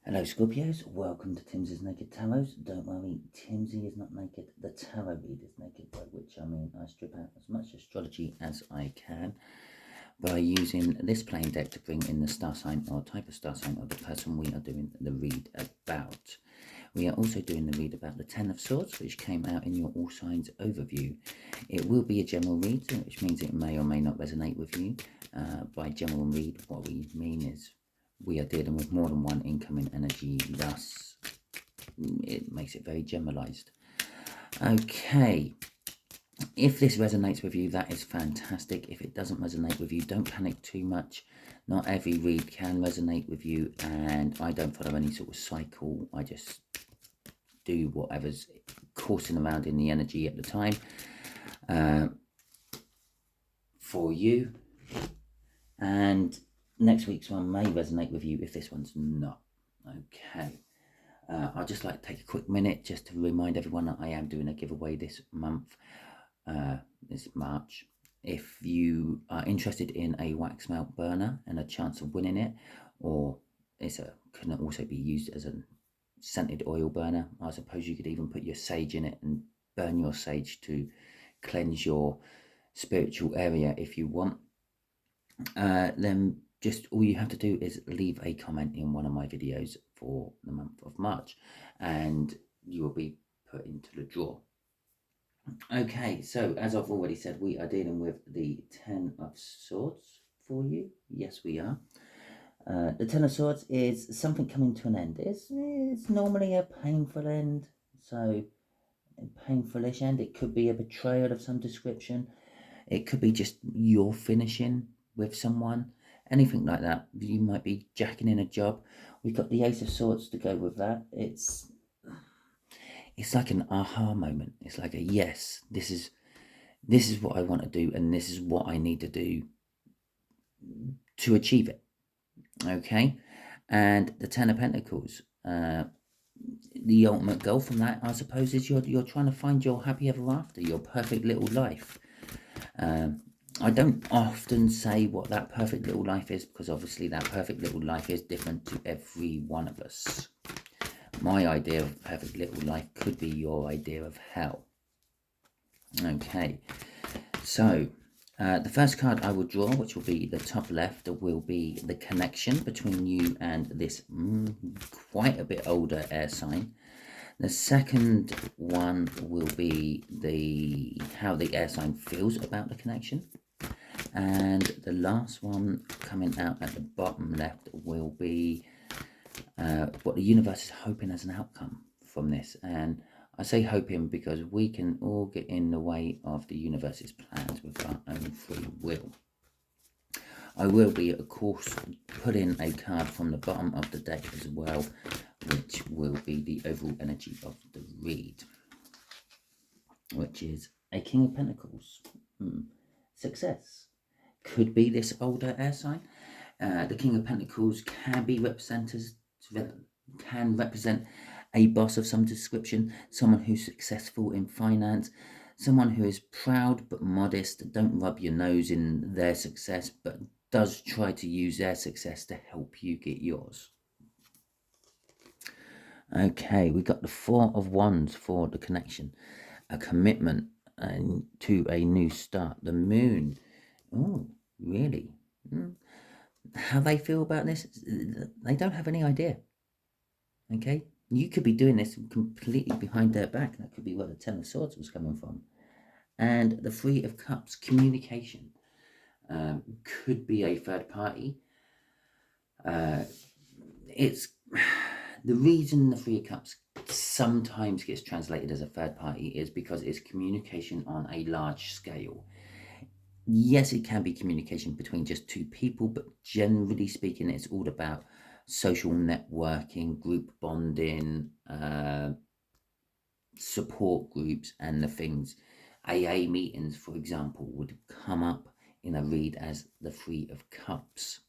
Hello Scorpios, welcome to Timsy's Naked Tarot. Don't worry, Timsy is not naked, the tarot read is naked, by which I mean I strip out as much astrology as I can by using this playing deck to bring in the star sign or type of star sign of the person we are doing the read about. We are also doing the read about the Ten of Swords, which came out in your All Signs overview. It will be a general read, which means it may or may not resonate with you. By general read, what we mean is we are dealing with more than one incoming energy, thus it makes it very generalized. Okay, if this resonates with you, that is fantastic. If it doesn't resonate with you, don't panic too much. Not every read can resonate with you, and I don't follow any sort of cycle. I just do whatever's coursing around in the energy at the time for you. And next week's one may resonate with you if this one's not. Okay. I'd just like to take a quick minute just to remind everyone that I am doing a giveaway this month, this March. If you are interested in a wax melt burner and a chance of winning it, or can also be used as a scented oil burner. I suppose you could even put your sage in it and burn your sage to cleanse your spiritual area if you want. Then just all you have to do is leave a comment in one of my videos for the month of March and you will be put into the draw. Okay, so as I've already said, we are dealing with the Ten of Swords for you. Yes, we are. The Ten of Swords is something coming to an end. It's normally a painful end, so a painfulish end. It could be a betrayal of some description. It could be just you're finishing with someone, anything like that. You might be jacking in a job. We've got the Ace of Swords to go with that. It's like an aha moment. It's like a yes, this is what I want to do, and this is what I need to do to achieve it. Okay, and the Ten of Pentacles. The ultimate goal from that, I suppose, is you're trying to find your happy ever after, your perfect little life. I don't often say what that perfect little life is, because obviously that perfect little life is different to every one of us. My idea of perfect little life could be your idea of hell. Okay, so the first card I will draw, which will be the top left, will be the connection between you and this quite a bit older air sign. The second one will be how the air sign feels about the connection. And the last one coming out at the bottom left will be what the universe is hoping as an outcome from this. And I say hoping because we can all get in the way of the universe's plans with our own free will. I will be, of course, putting a card from the bottom of the deck as well, which will be the overall energy of the read, which is a King of Pentacles. Success. Could be this older air sign. The King of Pentacles can represent a boss of some description, someone who's successful in finance, someone who is proud but modest, don't rub your nose in their success, but does try to use their success to help you get yours. Okay, we got the Four of Wands for the connection, a commitment to a new start. The Moon. Oh, really? How they feel about this? They don't have any idea. Okay, you could be doing this completely behind their back. That could be where the Ten of Swords was coming from. And the Three of Cups, communication. Could be a third party. It's the reason the Three of Cups sometimes gets translated as a third party is because it's communication on a large scale. Yes, it can be communication between just two people, but generally speaking, it's all about social networking, group bonding, support groups, and the things. AA meetings, for example, would come up in a read as the Three of Cups.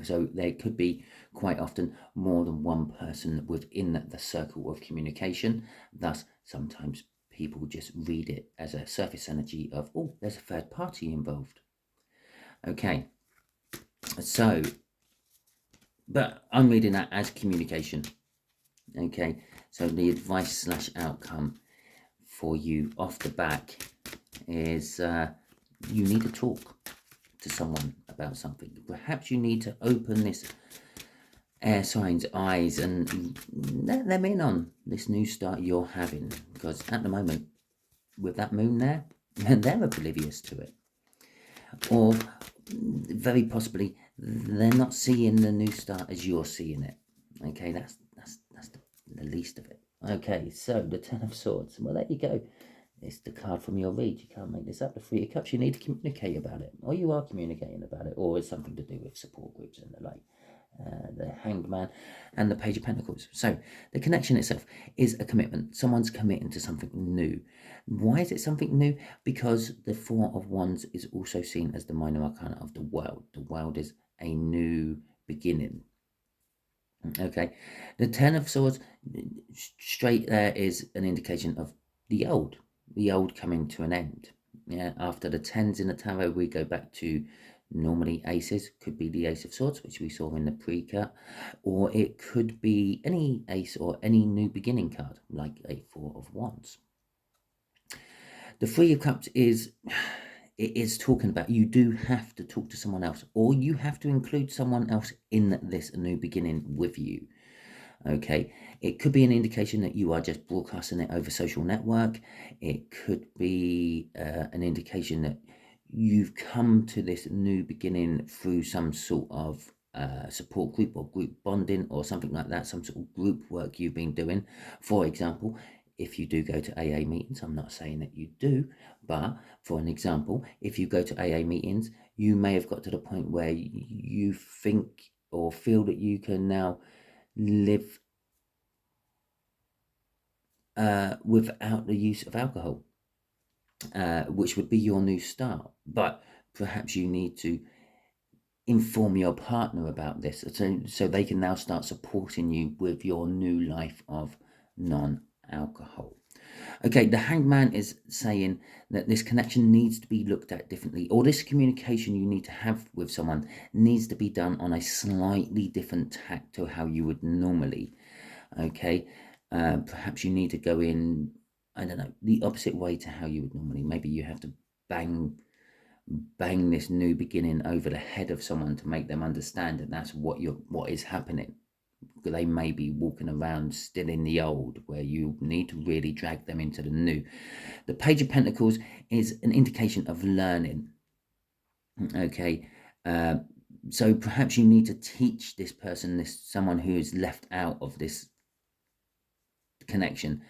So there could be quite often more than one person within the circle of communication. Thus, sometimes people just read it as a surface energy of, oh, there's a third party involved. Okay, so but I'm reading that as communication. Okay, so the advice / outcome for you off the back is you need to talk to someone about something. Perhaps you need to open this air sign's eyes and let them in on this new start you're having, because at the moment with that moon there, they're oblivious to it, or very possibly they're not seeing the new start as you're seeing it. Okay, that's the least of it. Okay, so the Ten of Swords. Well, there you go. It's the card from your read. You can't make this up. The Three of Cups. You need to communicate about it, or you are communicating about it, or it's something to do with support groups and the like. The Hanged Man and the Page of Pentacles. So the connection itself is a commitment. Someone's committing to something new. Why is it something new? Because the Four of Wands is also seen as the minor arcana of the world. The world is a new beginning. Okay, the Ten of Swords straight there is an indication of the old coming to an end. Yeah, after the tens in the tarot, we go back to normally aces. Could be the Ace of Swords, which we saw in the pre-cut, or it could be any ace or any new beginning card, like a Four of Wands. The Three of Cups is talking about you do have to talk to someone else, or you have to include someone else in this new beginning with you. Okay, it could be an indication that you are just broadcasting it over social network. It could be an indication that you've come to this new beginning through some sort of support group or group bonding or something like that, some sort of group work you've been doing. For example, if you do go to AA meetings, I'm not saying that you do, but for an example, if you go to AA meetings, you may have got to the point where you think or feel that you can now live without the use of alcohol, which would be your new start. But perhaps you need to inform your partner about this so they can now start supporting you with your new life of non-alcohol. Okay, the Hanged Man is saying that this connection needs to be looked at differently, or this communication you need to have with someone needs to be done on a slightly different tack to how you would normally. Okay, perhaps you need to go in, I don't know, the opposite way to how you would normally. Maybe you have to bang this new beginning over the head of someone to make them understand that that's what is happening. They may be walking around still in the old, where you need to really drag them into the new. The Page of Pentacles is an indication of learning. Okay, so perhaps you need to teach this person, someone who is left out of this connection.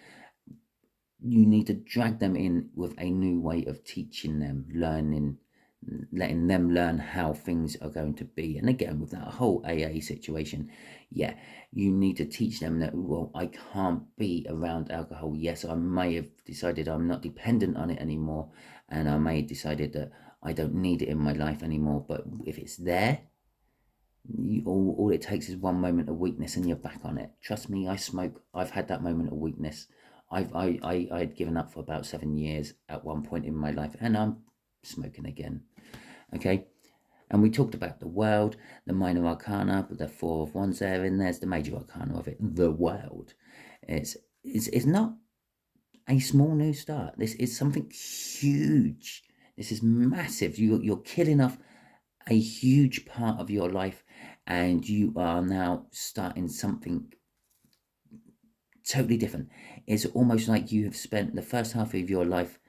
You need to drag them in with a new way of teaching them, learning, letting them learn how things are going to be. And again, with that whole AA situation, yeah, you need to teach them that, well, I can't be around alcohol. Yes, I may have decided I'm not dependent on it anymore, and I may have decided that I don't need it in my life anymore, but if it's there, all it takes is one moment of weakness and you're back on it. Trust me, I smoke. I've had that moment of weakness. I'd given up for about 7 years at one point in my life, and I'm smoking again. Okay, and we talked about the world, the minor arcana, but the Four of Wands there, and there's the major arcana of it, the world. It's not a small new start. This is something huge. This is massive. You're killing off a huge part of your life, and you are now starting something totally different. It's almost like you have spent the first half of your life,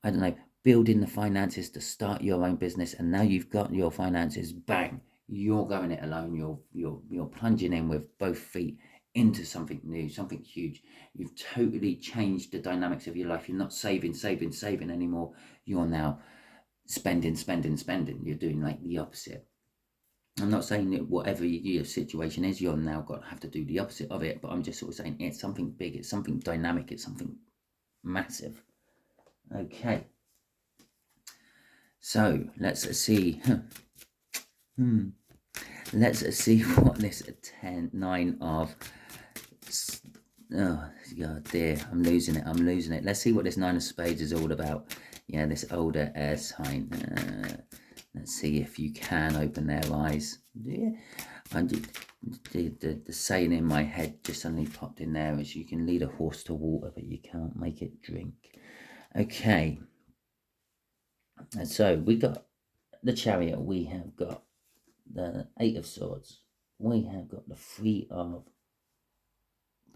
I don't know, building the finances to start your own business, and now you've got your finances, bang, you're going it alone. You're plunging in with both feet into something new, something huge. You've totally changed the dynamics of your life. You're not saving anymore. You're now spending. You're doing like the opposite. I'm not saying that whatever your situation is, you're now got to have to do the opposite of it, but I'm just sort of saying it's something big, it's something dynamic, it's something massive. Okay. So let's see. Let's see what this 9 of... Oh, God dear, I'm losing it. Let's see what this 9 of Spades is all about. Yeah, this older air sign. Let's see if you can open their eyes. Yeah. And the saying in my head just suddenly popped in there is you can lead a horse to water, but you can't make it drink. Okay. And so we got the Chariot, we have got the Eight of Swords, we have got the Three of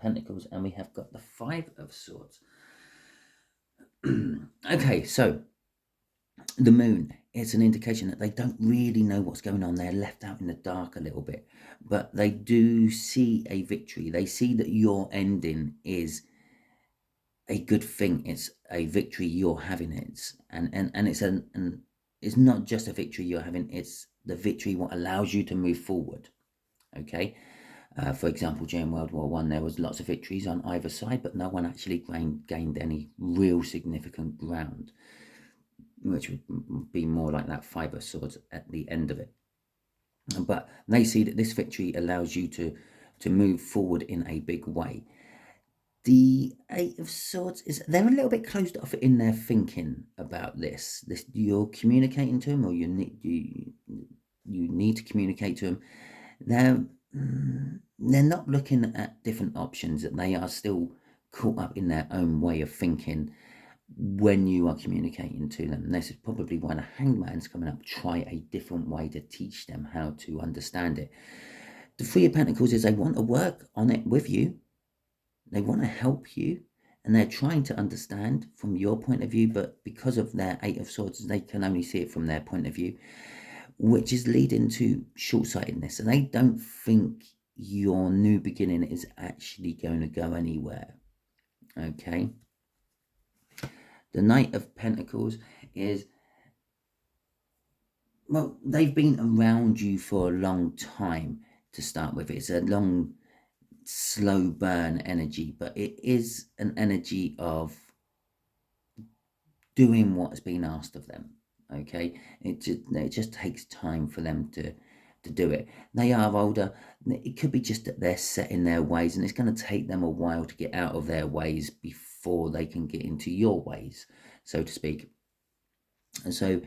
Pentacles, and we have got the Five of Swords. Okay, so the Moon, it's an indication that they don't really know what's going on. They're left out in the dark a little bit, but they do see a victory. They see that your ending is a good thing. It's a victory you're having. It's not just a victory you're having, it's the victory what allows you to move forward. Okay. For example, during World War One, there was lots of victories on either side, but no one actually gained any real significant ground, which would be more like that Five of Swords at the end of it. But they see that this victory allows you to move forward in a big way. The Eight of Swords they're a little bit closed off in their thinking about this. You're communicating to them, or you need to communicate to them. They're not looking at different options. That they are still caught up in their own way of thinking when you are communicating to them. And this is probably why the Hangman's coming up. Try a different way to teach them how to understand it. The Three of Pentacles is they want to work on it with you. They want to help you, and they're trying to understand from your point of view, but because of their Eight of Swords, they can only see it from their point of view, which is leading to short-sightedness, and they don't think your new beginning is actually going to go anywhere. Okay. The Knight of Pentacles is, well, they've been around you for a long time to start with. It's a long, slow burn energy, but it is an energy of doing what's been asked of them. Okay, it just takes time for them to do it. They are older. It could be just that they're set in their ways, and it's going to take them a while to get out of their ways before they can get into your ways, so to speak. And so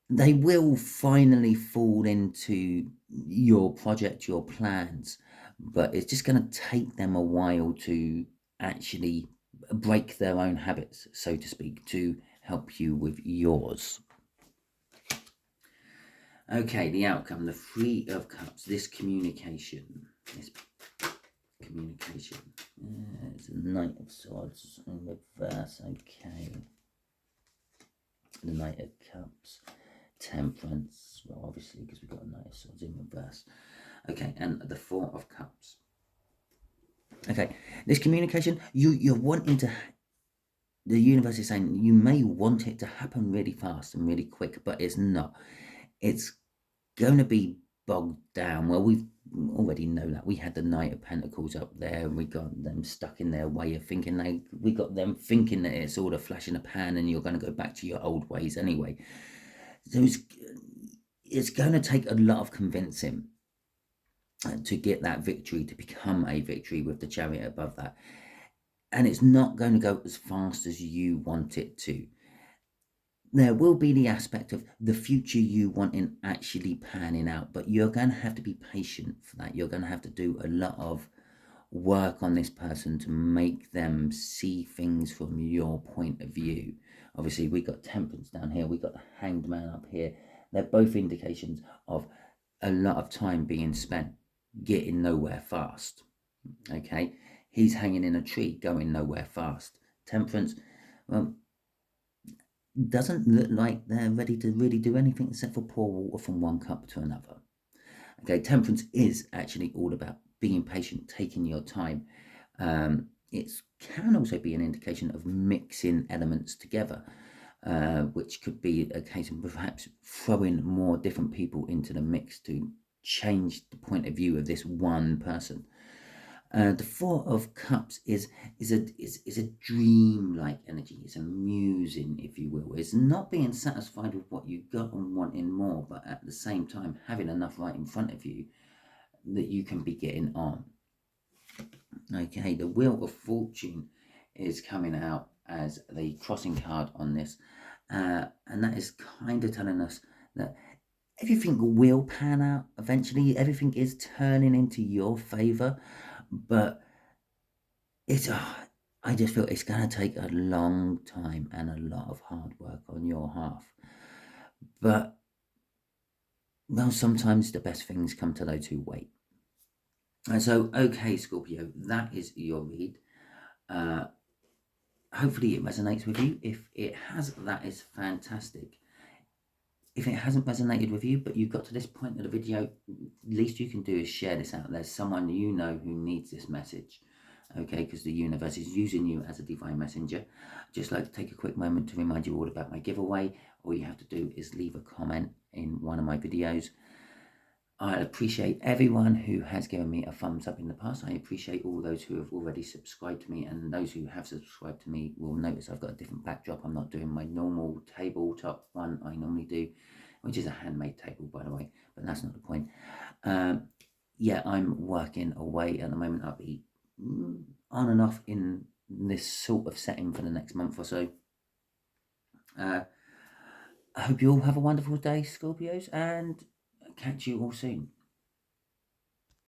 they will finally fall into your project, your plans, but it's just going to take them a while to actually break their own habits, so to speak, to help you with yours. Okay, the outcome, the Three of Cups, this communication. It's the Knight of Swords in reverse. Okay. The Knight of Cups. Temperance, well, obviously, because we've got a Knight of Swords in reverse. Okay, and the Four of Cups. Okay, this communication, you're wanting to, the universe is saying you may want it to happen really fast and really quick, but it's not. It's going to be bogged down. Well, we've already know that. We had the Knight of Pentacles up there, and we got them stuck in their way of thinking. We got them thinking that it's all a flash in a pan and you're going to go back to your old ways anyway. So it's going to take a lot of convincing to get that victory to become a victory with the Chariot above that. And it's not going to go as fast as you want it to. There will be the aspect of the future you wanting actually panning out, but you're going to have to be patient for that. You're going to have to do a lot of work on this person to make them see things from your point of view. Obviously, we got Temperance down here, we got the Hanged Man up here. They're both indications of a lot of time being spent getting nowhere fast. Okay, he's hanging in a tree, going nowhere fast. Temperance, well, doesn't look like they're ready to really do anything except for pour water from one cup to another. Okay, Temperance is actually all about being patient, taking your time. It can also be an indication of mixing elements together, which could be a case of perhaps throwing more different people into the mix to change the point of view of this one person. The Four of Cups is a dream-like energy. It's a musing, if you will. It's not being satisfied with what you got and wanting more, but at the same time having enough right in front of you that you can be getting on. Okay, the Wheel of Fortune is coming out as the crossing card on this, and that is kind of telling us that everything will pan out eventually. Everything is turning into your favor, but it's I just feel it's going to take a long time and a lot of hard work on your half. But well, sometimes the best things come to those who wait. And so, okay, Scorpio, that is your read. Hopefully it resonates with you. If it has, that is fantastic. If it hasn't resonated with you, but you've got to this point of the video, least you can do is share this out. There's someone you know who needs this message, okay, because the universe is using you as a divine messenger. I'd just like to take a quick moment to remind you all about my giveaway. All you have to do is leave a comment in one of my videos. I appreciate everyone who has given me a thumbs up in the past. I appreciate all those who have already subscribed to me, and those who have subscribed to me will notice I've got a different backdrop. I'm not doing my normal tabletop one I normally do, which is a handmade table, by the way, but that's not the point. Yeah, I'm working away at the moment. I'll be on and off in this sort of setting for the next month or so. I hope you all have a wonderful day, Scorpios, and catch you all soon.